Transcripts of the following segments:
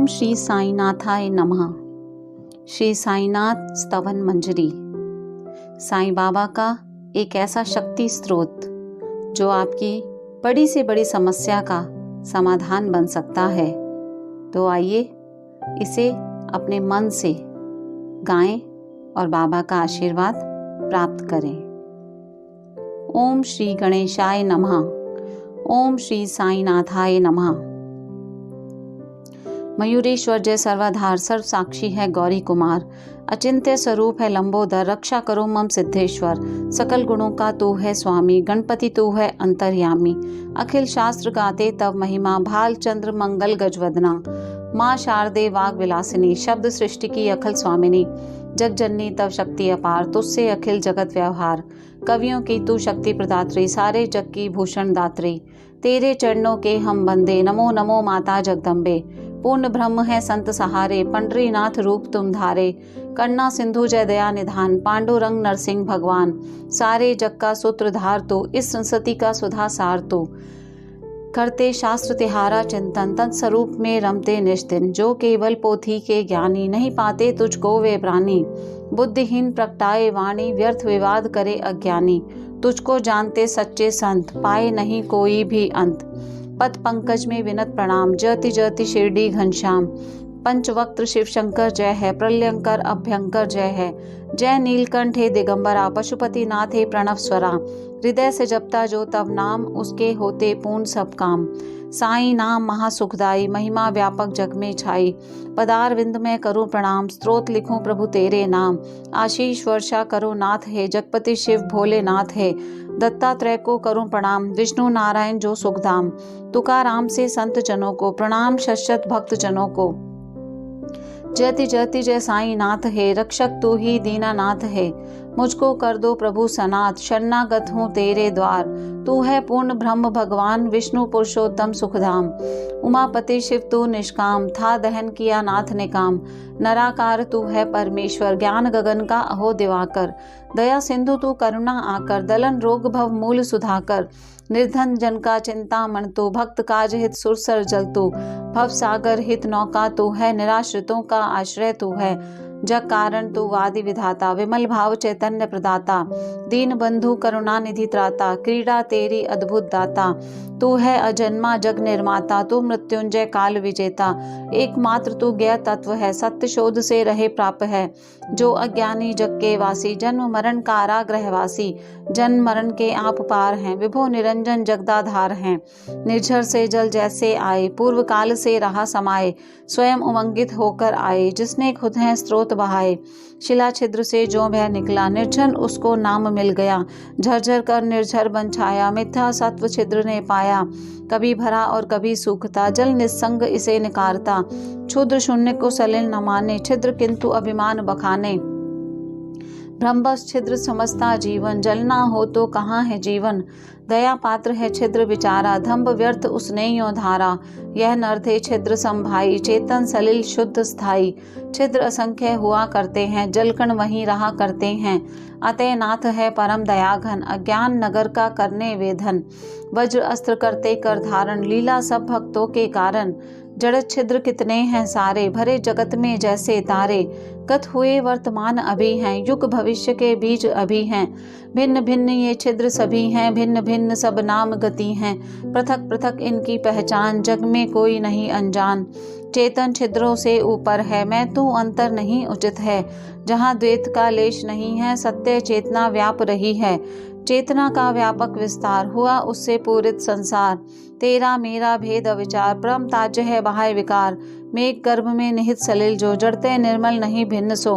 श्री साईनाथाय नमः। श्री साईनाथ स्तवन मंजरी साईं बाबा का एक ऐसा शक्ति स्रोत जो आपकी बड़ी से बड़ी समस्या का समाधान बन सकता है। तो आइए इसे अपने मन से गाएं और बाबा का आशीर्वाद प्राप्त करें। ओम श्री गणेशाय नमः। ओम श्री साईनाथाय नमः। मयूरेश्वर जय सर्वाधार सर्व साक्षी है गौरी कुमार, अचिंत्य स्वरूप है लंबोदर, रक्षा करो मम सिद्धेश्वर, सकल गुणों का तू है स्वामी, गणपति तू है अंतर्यामी, अखिल शास्त्र गाते तव महिमा, भाल चंद्र मंगल गजवदना, माँ शारदे वाग विलासिनी, शब्द सृष्टि की अखिल स्वामिनी, जग जननी तव शक्ति अपार, तुझसे अखिल जगत व्यवहार, कवियों की तू शक्ति प्रदात्री, सारे जग की भूषण दात्री, तेरे चरणों के हम बंदे, नमो नमो माता जगदम्बे, पूर्ण ब्रह्म है संत सहारे, पंडरीनाथ रूप तुम धारे, कन्ना सिंधु जय दया निधान, पांडुरंग नरसिंह भगवान, सारे जग का सूत्रधार तो, इस संस्कृति का सुधा सार तो, करते शास्त्र तिहारा चिंतन, तत्स्वरूप में रमते निष्दिन, जो केवल पोथी के ज्ञानी, नहीं पाते तुझको वे प्राणी, बुद्धिहीन प्रगटाए वाणी, व्यर्थ विवाद करे अज्ञानी, तुझको जानते सच्चे संत, पाए नहीं कोई भी अंत, पद पंकज में विनत प्रणाम, जयति जयति शिरडी घनश्याम, पंचवक्त्र शिव शंकर जय है, प्रलयंकर अभ्यंकर जय है, जय नीलकंठ हे दिगंबरा, पशुपति नाथ हे प्रणव स्वरा, हृदय से जपता जो तब नाम, उसके होते पूर्ण सब काम, साईं नाम महासुखदाई, महिमा व्यापक जग में छाई, पदार विंद में करूं प्रणाम, स्तोत्र लिखूं प्रभु तेरे नाम, आशीष वर्षा करो नाथ है, जगपति शिव भोलेनाथ है, दत्तात्रेय को करूं प्रणाम, विष्णु नारायण जो सुखधाम, तुकाराम से संत जनों को प्रणाम, शत भक्त जनों को, जयति जयति जय साईं नाथ है, रक्षक तू ही दीनानाथ है, मुझको कर दो प्रभु सनाथ, शरणागत हूँ तेरे द्वार, तू है पूर्ण ब्रह्म भगवान, विष्णु पुरुषोत्तम सुखधाम, उमापति शिव तू निष्काम, था दहन किया नाथ ने काम, नराकार तू है परमेश्वर, ज्ञान गगन का अहो दिवाकर, दया सिंधु तू करुणा आकर, दलन रोग भव मूल सुधाकर, निर्धन जन का चिंता मन तू, भक्त काज हित सुरसर जल तू, भव सागर हित नौका तू है, निराश्रितों का आश्रय तू है, जग कारण तू वादि विधाता, विमल भाव चैतन्य प्रदाता, दीन बंधु करुणा निधि त्राता, क्रीड़ा तेरी अद्भुत दाता, तू है अजन्मा जग निर्माता, तू मृत्युंजय काल विजेता, एकमात्र तू ज्ञ तत्व है, सत्य शोध से रहे प्राप है, जो अज्ञानी जग के वासी, जन्म मरण कारागृहवासी, जन्म मरण के आप पार हैं, विभो निरंजन जगदाधार हैं, निर्झर से जल जैसे आए, पूर्व काल से रहा समाये, स्वयं उमंगित होकर आए, जिसने खुद है स्रोत बहाए, शिला छिद्र से जो वह निकला, निर्जन उसको नाम मिल गया, झरझर कर निर्झर बन छाया, मिथ्या सत्व छिद्र ने पाया, कभी भरा और कभी सूखता, जल निस्संग इसे निकारता, क्षुद्र शून्य को सलिल न माने, छिद्र किंतु अभिमान बखाने, ब्रह्मस छिद्र समझता जीवन, जलना हो तो कहाँ है जीवन, दया पात्र है छिद्र विचारा, धम्ब व्यर्थ उसने यो धारा, यह नर थे छिद्र संभाई, चेतन सलिल शुद्ध स्थाई, छिद्र असंख्य हुआ करते हैं, जलकण वहीं रहा करते हैं, अतः नाथ है परम दयाघन, अज्ञान नगर का करने वेधन, वज्र अस्त्र करते कर धारण, लीला सब भक्तों के कारण, जड़ छिद्र कितने हैं सारे, भरे जगत में जैसे तारे, गत हुए वर्तमान अभी हैं, युग भविष्य के बीज अभी हैं, भिन्न भिन्न ये छिद्र सभी हैं, भिन्न भिन्न सब नाम गति हैं, पृथक पृथक इनकी पहचान, जग में कोई नहीं अनजान, चेतन छिद्रों से ऊपर है, मैं तू अंतर नहीं उचित है, जहाँ द्वैत का लेश नहीं है, सत्य चेतना व्याप रही है, चेतना का व्यापक विस्तार, हुआ उससे पूरित संसार, तेरा मेरा भेद अविचार, परम ताज्य है बाह्य विकार, मेघ गर्भ में निहित सलिल जो, जड़ते निर्मल नहीं भिन्न सो,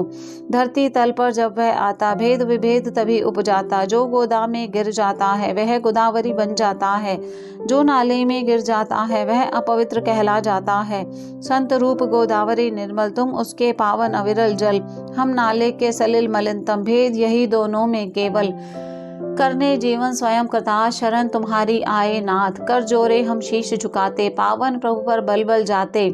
धरती तल पर जब वह आता, भेद विभेद तभी उपजाता, जो गोदा में गिर जाता है वह गोदावरी बन जाता है, जो नाले में गिर जाता है वह अपवित्र कहला जाता है, संत रूप गोदावरी निर्मल, तुम उसके पावन अविरल जल, हम नाले के सलिल मलिनतम, भेद यही दोनों में केवल, करने जीवन स्वयं कृता, शरण तुम्हारी आए नाथ, कर जोरे हम शीश झुकाते, पावन प्रभु पर बल बल जाते,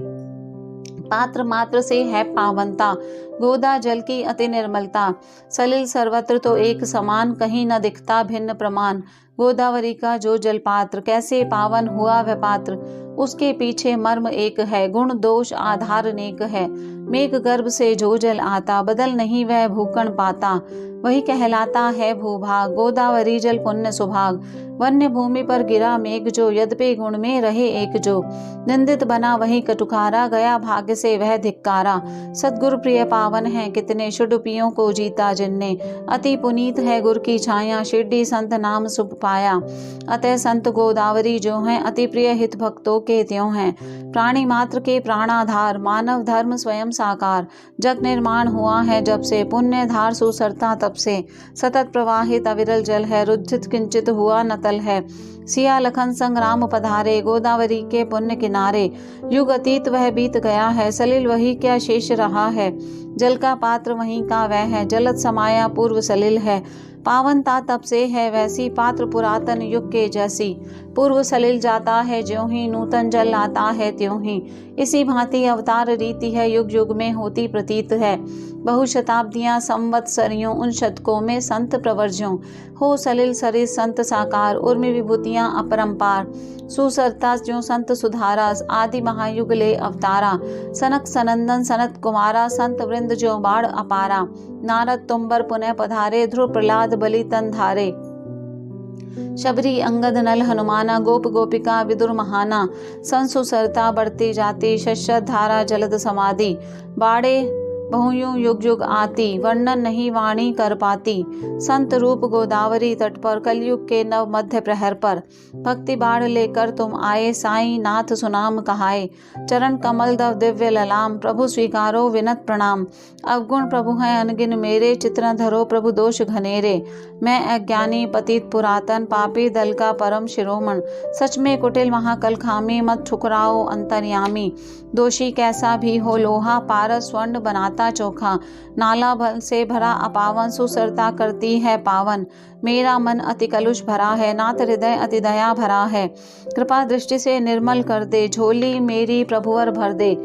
पात्र मात्र से है पावनता, गोदा जल की अति निर्मलता। सलिल सर्वत्र तो एक समान, कहीं न दिखता भिन्न प्रमाण। गोदावरी का जो जलपात्र, कैसे पावन हुआ वह पात्र। उसके पीछे मर्म एक है, गुण दोष आधार अनेक है। मेघ गर्भ से जो जल आता, बदल नहीं वह भूकण पाता। वही कहलाता है भूभाग, गोदावरी जल पुण्य सुभाग। वन्य भूमि पर गिरा मेघ जो, यद्यपि गुण में रहे एक जो। निंदित बना वही कटुकारा, गया भाग्य से वह धिक्कारा। सद्गुरु प्रिय पावन है कितने, शुडुपियों को जीता जिनने। अति पुनीत है गुर की छाया, शिरडी संत नाम सुख पाया। अतः संत गोदावरी जो हैं, अति प्रिय हित भक्तों के त्यों हैं। प्राणी मात्र के प्राणाधार, मानव धर्म स्वयं साकार। जग निर्माण हुआ है जब से, पुण्य धार सुसरता तब से। सतत प्रवाहित अविरल जल है, रुद्धित किंचित हुआ न तल है। सिया लखन संग्राम पधारे, गोदावरी के पुण्य किनारे। युग अतीत वह बीत गया है, सलिल वही क्या शेष रहा है। जल का पात्र वहीं का वह है, जलत समाया पूर्व सलिल है। पावनता तब से है वैसी, पात्र पुरातन युग के जैसी। पूर्व सलिल जाता है ज्यों ही, नूतन जल आता है त्यों ही। इसी भांति अवतार रीति है, युग युग में होती प्रतीत है। बहु शताब्दियां संवत्सरियों, उन शतकों में संत प्रवर्ज्यों। हो सलिल सरित संत साकार, उर्मि विभूतियां अपरंपार। सुसरता ज्यों संत सुधारा, आदि महायुग ले अवतारा। सनक सनंदन सनत कुमारा, संत वृंद ज्यों बाढ़ अपारा। नारद तुम्बर पुनः पधारे, ध्रुव प्रहलाद बलि तन धारे। शबरी अंगद नल हनुमाना, गोप गोपिका विदुर महाना। संसुसरता बढ़ती जाती, शश्वत धारा जलद समाधि। बाड़े बहुयों युग युग आती, वर्णन नहीं वाणी कर पाती। संत रूप गोदावरी तट पर, कलयुग के नव मध्य प्रहर पर। भक्ति बाढ़ लेकर तुम आए, साईं नाथ सुनाम कहाए। चरण कमल दव दिव्य ललाम, प्रभु स्वीकारो विनत प्रणाम। अवगुण प्रभु हैं अनगिन मेरे, चित्रण धरो प्रभु दोष घनेरे। मैं अज्ञानी पतित पुरातन, पापी दल का परम शिरोमण। सच में कुटिल महाकल खामी, मत ठुकराओ अंतर्यामी। दोषी कैसा भी हो लोहा, पारस स्वर्ण बनाता चोखा। नाला भल से भरा अपावन, सुसरता करती है पावन। मेरा मन अति कलुष भरा है, नाथ हृदय अति दया भरा है। कृपा दृष्टि से निर्मल कर दे, झोली मेरी प्रभुवर भर दे।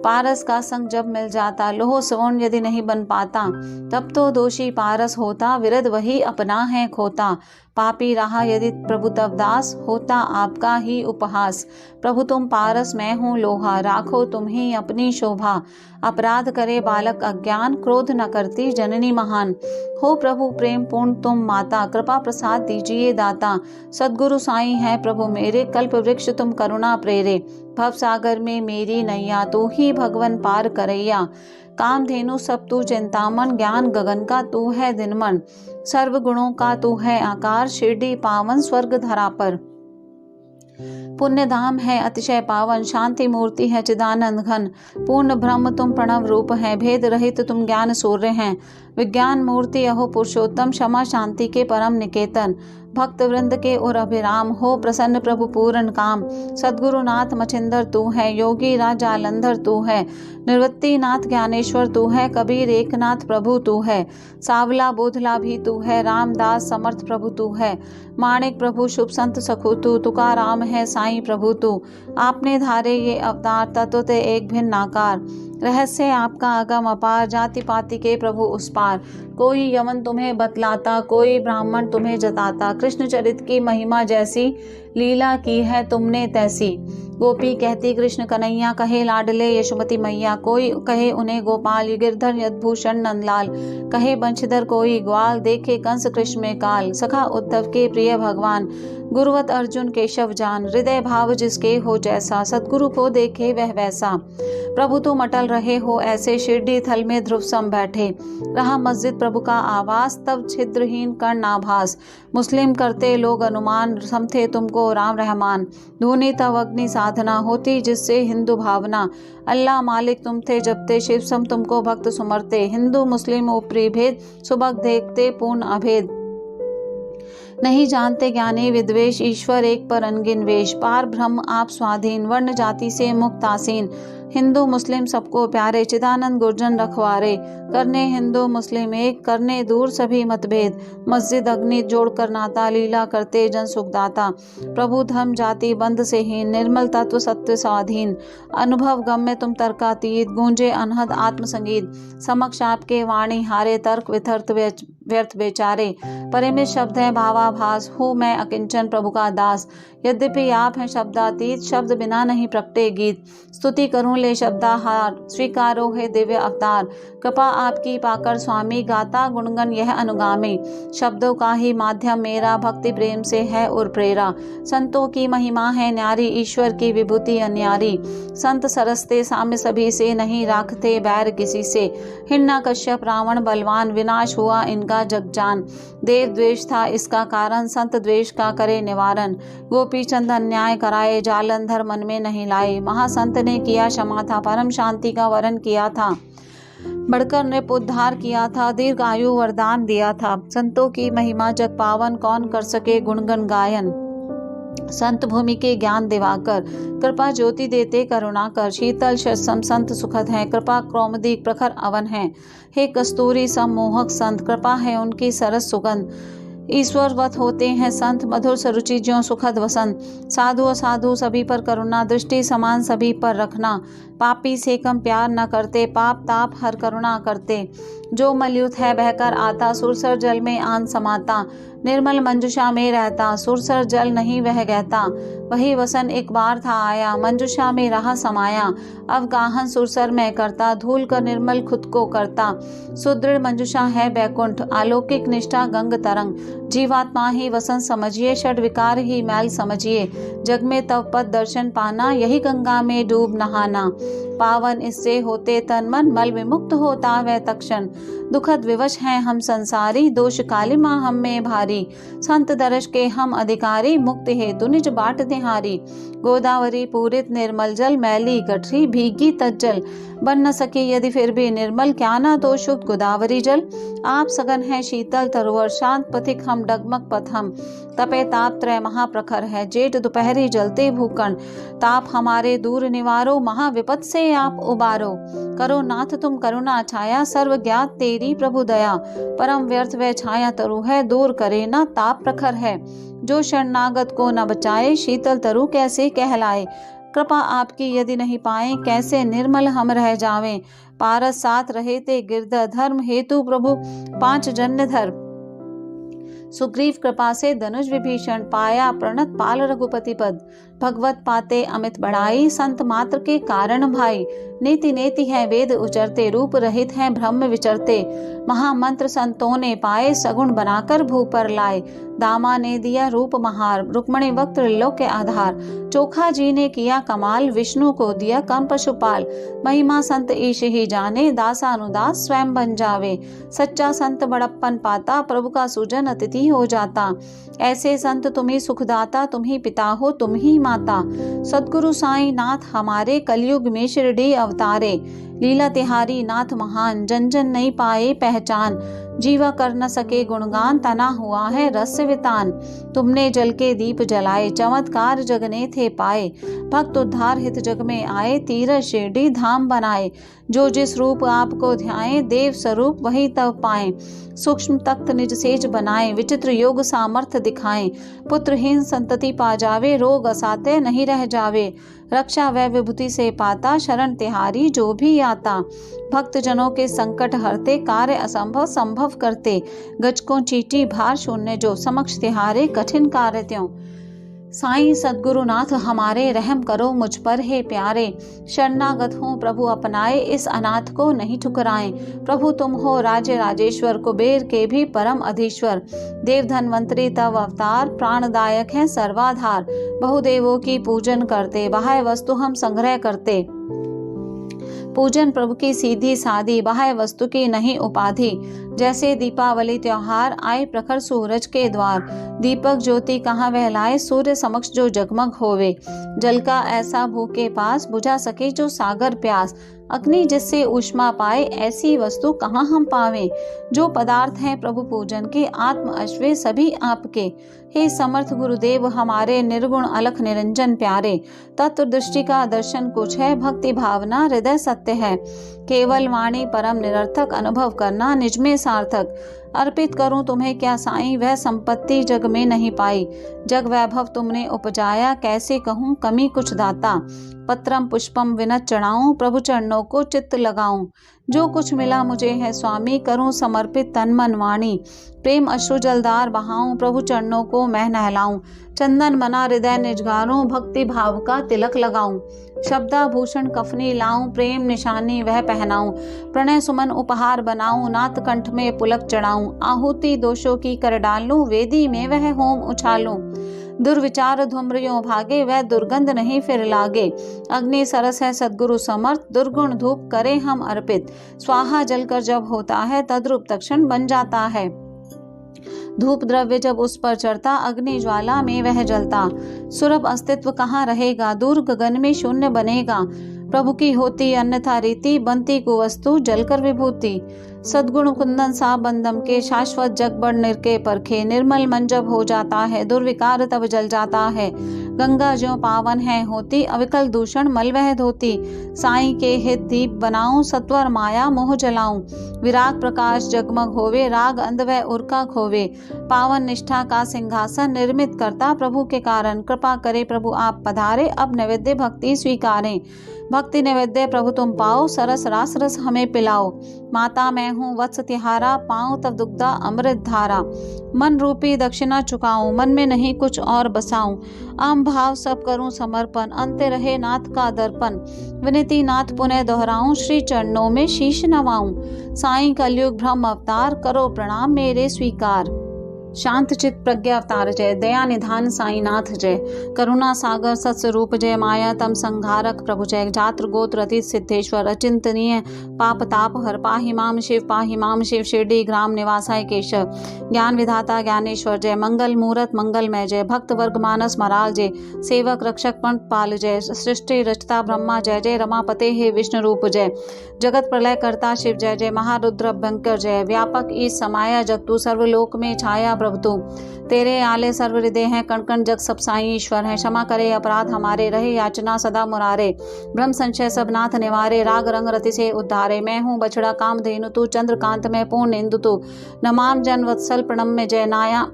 पारस का संग जब मिल जाता, लोह स्वर्ण यदि नहीं बन पाता। तब तो दोषी पारस होता, विरध वही अपना है खोता। पापी रहा यदि प्रभु तब दास, होता आपका ही उपहास। प्रभु तुम पारस मैं हूँ लोहा, राखो तुम ही अपनी शोभा। अपराध करे बालक अज्ञान, क्रोध न करती जननी महान। हो प्रभु प्रेम पूर्ण तुम माता, कृपा प्रसाद दीजिए दाता। सद्गुरु साईं है प्रभु मेरे, कल्प वृक्ष तुम करुणा प्रेरे। भव सागर में मेरी नैया, तू ही भगवन पार करैया। कामधेनु सब तू चिंतामन, ज्ञान गगन का तू है दिनमन। सर्व गुणों का तू है आकार, शिरडी पावन स्वर्ग धरा पर। पुण्य धाम है अतिशय पावन, शांति मूर्ति है चिदानंद घन। पूर्ण ब्रह्म तुम प्रणव रूप है, भेद रहित तुम ज्ञान सूर्य हैं। विज्ञान मूर्ति अहो पुरुषोत्तम, क्षमा शांति के परम निकेतन। भक्त वृंद के और अभिराम, हो प्रसन्न प्रभु पूर्ण काम। सद्गुरु नाथ मछिंदर तू है, योगी राज जालंधर तू है। निर्वृत्ति नाथ ज्ञानेश्वर तू है, कबीर एकनाथ प्रभु तू है। सावला बोधला भी तू है, रामदास समर्थ प्रभु तू है। माणिक प्रभु शुभ संत सखु तू, तुकाराम है साईं प्रभु तू। आपने धारे ये अवतार, तत्व ते एक भिन्न आकार। रहस्य आपका अगम अपार, जाति पाति के प्रभु उस पार। कोई यमन तुम्हें बतलाता, कोई ब्राह्मण तुम्हें जताता। कृष्ण चरित की महिमा जैसी, लीला की है तुमने तैसी। गोपी कहती कृष्ण कन्हैया, कहे लाडले यशोमती मैया। कोई कहे उन्हें गोपाल, गिरधर यदभूषण नंदलाल। कहे बंशीधर कोई ग्वाल, देखे कंस कृष्ण में काल। सखा उद्धव के प्रिय भगवान, गुरुवत अर्जुन केशव जान। हृदय भाव जिसके हो जैसा, सतगुरु को देखे वह वैसा। प्रभु तुम अटल रहे हो ऐसे, शिरडी थल में ध्रुव सम बैठे। रहा मस्जिद प्रभु का आवास, तब छिद्रहीन कर्ण आभास। मुस्लिम करते लोग अनुमान, समथे तुमको राम रहमान। धूनी तब अग्नि साधना, होती जिससे हिंदू भावना। अल्लाह मालिक तुम थे जपते, शिव सम तुमको भक्त सुमरते। हिंदू मुस्लिम ऊपरी भेद, सुबह देखते पूर्ण अभेद। नहीं जानते ज्ञानी विद्वेष, ईश्वर एक पर अनगिन वेश। पार ब्रह्म आप स्वाधीन, वर्ण जाति से मुक्त आसीन। हिंदू मुस्लिम सबको प्यारे, चिदानंद गुर्जन रखवारे। करने हिंदू मुस्लिम एक, करने दूर सभी मतभेद। मस्जिद अग्नि जोड़कर नाता, लीला करते जन सुखदाता। प्रभु धर्म जाति बंध से हीन, निर्मल तत्व सत्य स्वाधीन। अनुभव गम्य तुम तर्कातीत, गूंजे अनहद आत्मसंगीत। समक्ष आपके वाणी हारे, तर्क विथर्थ व्यर्थ बेचारे। परिमित शब्द है भावाभास, हूँ मैं अकिंचन प्रभु का दास। यद्यपि आप हैं शब्दातीत, शब्द बिना नहीं प्रगटे गीत। स्तुति करूं ले शब्दाहार, स्वीकारो है दिव्य अवतार। कृपा आपकी पाकर स्वामी, गाता गुणगन यह अनुगामी। शब्दों का ही माध्यम मेरा, भक्ति प्रेम से है और प्रेरा। संतों की महिमा है न्यारी, ईश्वर की विभूति अन्यारी। संत सरसते साम्य सभी से, नहीं राखते बैर किसी से। हिरण्यकश्यप रावण बलवान, विनाश हुआ इनका जग जान। देव द्वेष था इसका कारण, संत द्वेष का करे निवारण। गोपी चंद अन्याय कराए, जालंधर मन में नहीं लाए। महासंत ने किया क्षमा था, परम शांति का वरण किया था। बढ़कर नृप उद्धार किया था, दीर्घ आयु वरदान दिया था। संतों की महिमा जग पावन, कौन कर सके गुणगन गायन। संत भूमि के ज्ञान दिवाकर, कृपा ज्योति देते करुणा कर। शीतल शम संत सुखद हैं, कृपा कौमुदी प्रखर अवन है। हे कस्तूरी सम्मोहक संत, कृपा है उनकी सरस सुगंध। ईश्वरवत होते हैं संत, मधुर सरुचि ज्यों सुखद वसंत। साधु असाधु सभी पर करुणा, दृष्टि समान सभी पर रखना। पापी से कम प्यार न करते, पाप ताप हर करुणा करते। जो मलयुत है बहकर आता, सुरसर जल में आन समाता। निर्मल मंजुषा में रहता, सुरसर जल नहीं वह गहता। वही वसन एक बार था आया, मंजुषा में रहा समाया। अवगाहन सुरसर में करता, धूल कर निर्मल खुद को करता। सुदृढ़ मंजुषा है बैकुंठ, अलौकिक निष्ठा गंग तरंग। जीवात्मा ही वसन समझिए, षड विकार ही मैल समझिए। जग में तव पद दर्शन पाना, यही गंगा में डूब नहाना। पावन इससे होते तन मन, मल विमुक्त होता वह तक्षण। दुखद विवश हैं हम संसारी, दोष कालिमा हम में भारी। संत दर्श के हम अधिकारी, मुक्ति हेतु निज बाट तिहारी। गोदावरी पूरित निर्मल जल, मैली गठरी भीगी तज्जल। बन न सके यदि फिर भी निर्मल, क्या ना तो शुद्ध गोदावरी जल। आप सघन है शीतल तरोवर, शांत पथिक हम डगमग पथ हम। तपे ताप त्रय महाप्रखर है, जेठ दोपहरी जलते भूकण। ताप हमारे दूर निवारो, महाविपत से आप उबारो। करो नाथ तुम करुणा छाया, सर्व ज्ञात तेरी प्रभु दया। परम व्यर्थ वह छाया तरु है, दूर करे ना ताप प्रखर है। जो शरणागत को न बचाए, शीतल तरु कैसे कहलाए। कृपा आपकी यदि नहीं पाए, कैसे निर्मल हम रह जावें। पारस साथ रहे ते गिरधर, धर्म हेतु प्रभु 5 जन्य धर। सुग्रीव कृपा से धनुष विभीषण, पाया प्रणत पाल रघुपति पद। भगवत पाते अमित बढ़ाई, संत मात्र के कारण भाई। नीति नेति है वेद उचरते, रूप रहित हैं ब्रह्म विचरते। महामंत्र संतों ने पाए, सगुण बनाकर भू पर लाए। दामा ने दिया रूप महार, रुक्मणी वक्त त्रिलोक के आधार। चोखा जी ने किया कमाल, विष्णु को दिया कम पशुपाल। महिमा संत ईश ही जाने, दासानुदास स्वयं बन जावे। सच्चा संत बड़प्पन पाता, प्रभु का सुजन अतिथि हो जाता। ऐसे संत तुम ही सुखदाता, तुम ही पिता हो तुम ही माता। सद्गुरु साईं नाथ हमारे, कलयुग में शिरडी अवतारे। लीला तिहारी नाथ महान, जन जन नहीं पाए पहचान। जीवा कर न सके गुणगान, तना हुआ है रस से वितान। तुमने जल के दीप जलाए, चमत्कार जगने थे पाए। भक्त उद्धार हित जग में आए, तीरथ शिरडी धाम बनाए। जो जिस रूप आपको ध्याए, देव स्वरूप वही तब पाए। सूक्ष्म तख्त निज सेज बनाए, विचित्र योग सामर्थ्य दिखाएं। पुत्रहीन संतति पा जावे, रोग असाते नहीं रह जावे। रक्षा वह विभूति से पाता, शरण तिहारी जो भी आता। भक्त जनों के संकट हरते, कार्य असंभव संभव करते। गजकों चीटी भार शून्य, जो समक्ष तिहारे कठिन कार्य त्यों। साईं सद्गुरुनाथ हमारे, रहम करो मुझ पर हे प्यारे। शरणागत हूँ प्रभु अपनाए, इस अनाथ को नहीं ठुकराएं। प्रभु तुम हो राज्य राजेश्वर, कुबेर के भी परम अधीश्वर। देव धन्वंतरी तव अवतार, प्राणदायक है सर्वाधार। बहुदेवों की पूजन करते, बाह्य वस्तु हम संग्रह करते। पूजन प्रभु की सीधी सादी, बाह्य वस्तु की नहीं उपाधि। जैसे दीपावली त्योहार आए, प्रखर सूरज के द्वार। दीपक ज्योति कहाँ वह लाए, सूर्य समक्ष जो जगमग होवे। जल का ऐसा भूखे पास, बुझा सके जो सागर प्यास। अग्नि जिससे ऊष्मा पाए, ऐसी वस्तु कहाँ हम पावें। जो पदार्थ हैं प्रभु पूजन के, आत्म अश्वे सभी आपके। हे समर्थ गुरुदेव हमारे, निर्गुण अलख निरंजन प्यारे। तत्व दृष्टि का दर्शन कुछ है, भक्ति भावना हृदय सत्य है। केवल वाणी परम निरर्थक, अनुभव करना निज में सार्थक। अर्पित करूं तुम्हें क्या साईं, वह संपत्ति जग में नहीं पाई। जग वैभव तुमने उपजाया, कैसे कहूँ कमी कुछ दाता। पत्रम पुष्पम विनत चढ़ाऊं, प्रभु चरणों को चित्त लगाऊं। जो कुछ मिला मुझे है स्वामी, करूं समर्पित तन मन वाणी। प्रेम अश्रु जलदार बहाऊं, प्रभु चरणों को मैं नहलाऊं। चंदन बना हृदय निजगारूं, भक्ति भाव का तिलक लगाऊं। शब्दाभूषण कफनी लाऊं, प्रेम निशानी वह पहनाऊं। प्रणय सुमन उपहार बनाऊं, नाथ कंठ में पुलक चढ़ाऊं। आहुति दोषों की कर डालूं, वेदी में वह होम उछालूं। दुर्विचार धूम्रियों भागे, वह दुर्गंध नहीं फिर लागे। अग्नि सरस है सद्गुरु समर्थ, दुर्गुण धूप करे हम अर्पित। स्वाहा जलकर जब होता है, तद्रूप तक्षण बन जाता है। धूप द्रव्य जब उस पर चढ़ता, अग्नि ज्वाला में वह जलता। सुरभ अस्तित्व कहाँ रहेगा, दूर गगन में शून्य बनेगा। प्रभु की होती अन्यथा रीति, बनती कुवस्तु जलकर विभूति। सद्गुण कुंदन सा बंदम के, शाश्वत जग बड़ निरके परखे। निर्मल मन जब हो जाता है, दुर्विकार तब जल जाता है। गंगा ज्यों पावन है होती, अविकल दूषण मल वह धोती। साईं के हित दीप बनाऊं, सत्वर माया मोह जलाऊं। विराग प्रकाश जगमग होवे, राग अंध वह उर्का खोवे। पावन निष्ठा का सिंहासन निर्मित करता प्रभु के कारण। कृपा करे प्रभु आप पधारे, अब नैवेद्य भक्ति स्वीकारें। भक्ति नैवेद्य प्रभु तुम पाओ, सरस रास रस हमें पिलाओ। माता मैं हूँ वत्स तिहारा, पाऊं तब दुग्धा अमृत धारा। मन रूपी दक्षिणा चुकाऊं, मन में नहीं कुछ और बसाऊं। आम भाव सब करूं समर्पण, अंत रहे नाथ का दर्पण। विनती नाथ पुनः दोहराऊं, श्री चरणों में शीश नवाऊं। साईं कलयुग ब्रह्म अवतार, करो प्रणाम मेरे स्वीकार। शांत चित प्रज्ञा अवतार जय, दया निधान साईनाथ जय। करुणा सागर सत्स्वरूप जय, माया तम संहारक प्रभु जय। जात्र गोत्र अतीत सिद्धेश्वर, अचिंतनीय पाप ताप हर। पाहि माम शिव, पाहि माम शिव, शिरडी ग्राम निवासाय केशव। ज्ञान विधाता ज्ञानेश्वर जय, मंगल मूरत मंगलमय जय। भक्त वर्ग मानस मराल जय, सेवक रक्षक पंथ पाल जय। सृष्टि रचता ब्रह्मा जय जय, रमापते हे विष्णु रूप जय। जगत प्रलय करता शिव जय जय, महारुद्र अभयंकर जय। व्यापक ईश समाया जग तू, सर्वलोक में छाया प्रभु तू। तेरे आले सर्व हृदय हैं, कण कण जग सब साईं ईश्वर हैं। क्षमा करे अपराध हमारे, रहे याचना सदा मुरारे। ब्रह्म संशय सब नाथ निवारे, राग रंग रति से उद्धारे। मैं हूँ बछड़ा काम धेनु तू, चंद्रकांत में पूर्ण इंदु तू। नमाम जन वत्सल प्रणम में जय, नाया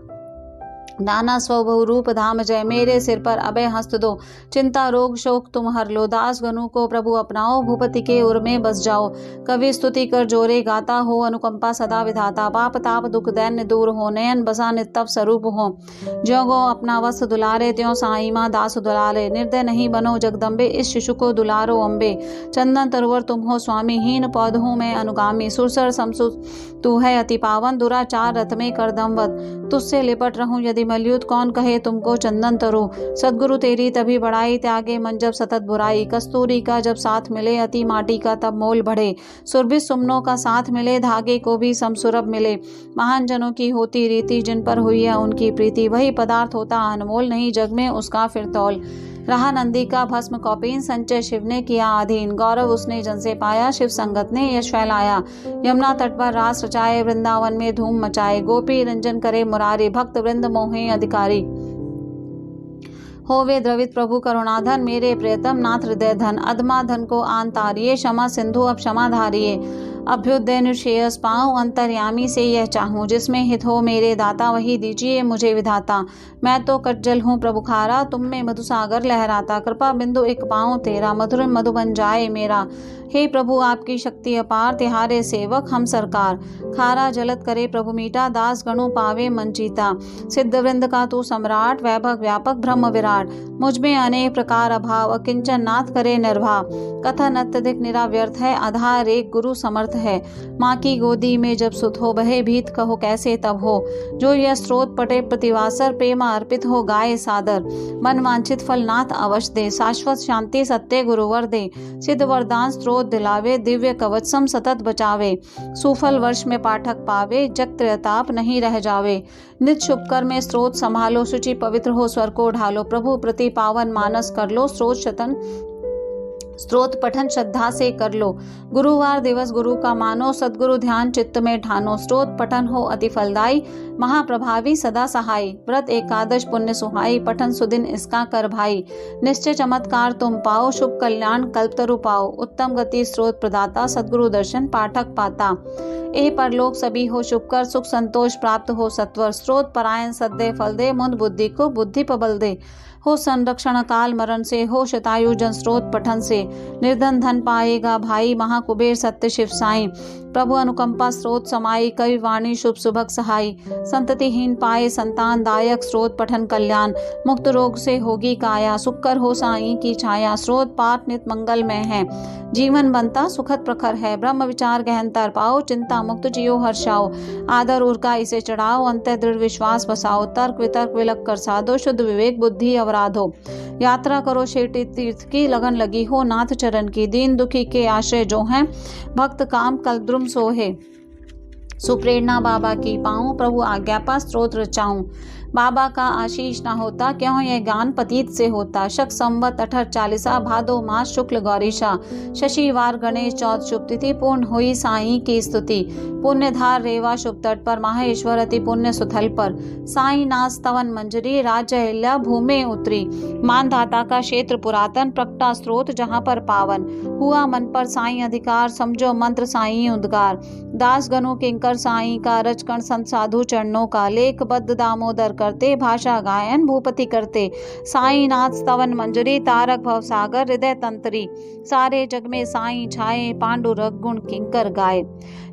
नाना स्वभु रूप धाम जय। मेरे सिर पर अभय हस्त दो, चिंता रोग शोक तुम हर लो। दास गनु को प्रभु अपनाओ, भूपति के उर में बस जाओ। कवि स्तुति कर जोरे गाता हो, अनुकंपा सदा विधाता। पाप ताप दुख दैन्य दूर हो, नयन बसा नितप स्वरूप हो। ज्यो गो अपना वस्त्र दुलारे, त्यों साई माँ दास दुलारे। निर्दय नहीं बनो जगदम्बे, इस शिशु को दुलारो अम्बे। चंदन तरुवर तुम हो स्वामी, हीन पौध हूँ मैं अनुगामी। सुरसर समसुत तू है अति पावन, दुराचार रथ में कर दमवत। तुझसे लिपट रहूं यदि मलयुद्ध, कौन कहे तुमको चंदन तरु। सदगुरु तेरी तभी बड़ाई, त्यागे मन जब सतत बुराई। कस्तूरी का जब साथ मिले, अति माटी का तब मोल बढ़े। सुरभि सुमनों का साथ मिले, धागे को भी समसुरभ मिले। महान जनों की होती रीति, जिन पर हुई है उनकी प्रीति। वही पदार्थ होता अनमोल, नहीं जग में उसका फिर तौल। रहा नंदी का भस्म कौपीन, संचय शिव ने किया अधीन। गौरव उसने जन से पाया, शिव संगत ने यश फैलाया। यमुना तट पर रास रचाए, वृंदावन में धूम मचाए। गोपी रंजन करे मुरारी, भक्त वृंद मोहे अधिकारी। होवे द्रवित प्रभु करुणाधन, मेरे प्रियतम नाथ हृदय धन। अधमा धन को आन तारिये, क्षमा सिंधु अब क्षमा धारिये। अभ्युदय निश्रेयस पाऊं, अंतर्यामी से यह चाहूं। जिसमें हित हो मेरे दाता, वही दीजिए मुझे विधाता। मैं तो कज्जल हूँ प्रभु खारा, तुम में मधुसागर लहराता। कृपा बिंदु एक पाऊं तेरा, मधुर मधु बन जाए मेरा। हे प्रभु आपकी शक्ति अपार, तिहारे सेवक हम सरकार। खारा जलत करे प्रभु मीठा, दास गणु पावे मन जीता। सिद्ध वृंद का तू सम्राट, वैभव व्यापक ब्रह्म विराट। मुझ में अनेक प्रकार अभाव, अकिंचन नाथ करे निर्भाव। कथन अत्यधिक निराव्यर्थ है, आधार एक गुरु समर्थ है। माँ की गोदी में जब सुत हो, बहे भीत कहो कैसे तब हो। जो यह स्रोत पटे प्रतिवासर, प्रेमा अर्पित हो गाये सादर। मन वांछित फल नाथ अवश्य दे, शाश्वत शांति सत्य गुरुवर दे। सिद्ध वरदान स्रोत दिलावे, दिव्य कवच सम सतत बचावे। सुफल वर्ष में पाठक पावे, जग त्रयताप नहीं रह जावे। नित शुभ कर में स्रोत संभालो, शुचि पवित्र हो स्वर को ढालो। प्रभु प्रति पावन मानस कर लो, स्रोत शतन स्त्रोत पठन श्रद्धा से कर लो। गुरुवार दिवस गुरु का मानो, सद्गुरु ध्यान चित्त में ठानो। स्त्रोत पठन हो अति फलदायी, महाप्रभावी सदा सहाय। व्रत एकादश पुण्य सुहाई, पठन सुदिन इसका कर भाई। निश्चय चमत्कार तुम पाओ, शुभ कल्याण कल्पतरु पाओ। उत्तम गति स्त्रोत प्रदाता, सद्गुरु दर्शन पाठक पाता। ए परलोक सभी हो शुभकर, सुख संतोष प्राप्त हो सत्वर। स्त्रोत परायण सद्दे फल दे, मुंद बुद्धि को बुद्धि प्रबल दे। हो संरक्षण काल मरण से, हो शतायु जन स्त्रोत पठन से। निर्धन धन पाएगा भाई, महाकुबेर सत्य शिव साई। प्रभु अनुकंपा स्त्रोत समाई, कवि वाणी शुभ सुभग सहाई। संततिहीन पाए संतान दायक, स्त्रोत पठन कल्याण। मुक्त रोग से होगी काया, सुखकर हो साई की छाया। स्त्रोत पाठ नित मंगल में है, जीवन बनता सुखद प्रखर है। ब्रह्म विचार गहनतर पाओ, चिंता मुक्त जियो हर्षाओ। आदर उर का इसे चढ़ाओ, अंत दृढ़ विश्वास बसाओ। तर्क वितर्क विलक कर साधो, शुद्ध विवेक बुद्धि अवराधो। यात्रा करो शेटी तीर्थ की, लगन लगी हो नाथ चरण की। दीन दुखी के आश्रय जो हैं, भक्त काम कल्द्रुम सोहे। सुप्रेरणा बाबा की पाऊं, प्रभु आज्ञा पा स्त्रोत रचाऊं। बाबा का आशीष न होता, क्यों यह ज्ञान पतीत से होता। शक संवत 1840 भादो मास शुक्ल गौरीशा। शशिवार गणेश चौथ शुभ तिथि, पूर्ण हुई साईं की स्तुति। पुण्यधार रेवा शुभ तट पर, माहेश्वर अति पुण्य सुथल पर। साईं नाथ स्तवन मंजरी, राज्य अहिल्या भूमि उतरी। मानधाता का क्षेत्र पुरातन, प्रकटा स्त्रोत जहाँ पर पावन। हुआ मन पर साईं अधिकार, समझो मंत्र साईं उद्गार। दास गनु किंकर साईं का, रचकण संत साधु चरणों का। लेख बद्ध दामोदर करते, भाषा गायन भूपति करते। साईं नाथ स्तवन मंजरी, तारक भव सागर हृदय तंत्री। सारे जग में साईं छाए, पांडुरंग गुण किंकर गाए।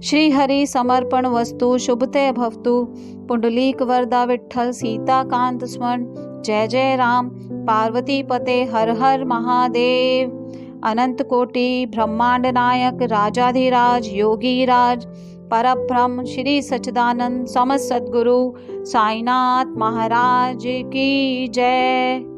श्री हरि समर्पण वस्तु, शुभते भवतु। पुंडलीक वरदा विठ्ठल, सीता कांत स्मरण। जय जय राम, पार्वती पते हर हर महादेव। अनंत कोटि ब्रह्मांड नायक, राजाधिराज योगी राज। परब्रह्म श्री सच्चिदानंद समस्त सद्गुरु साईनाथ महाराज की जय।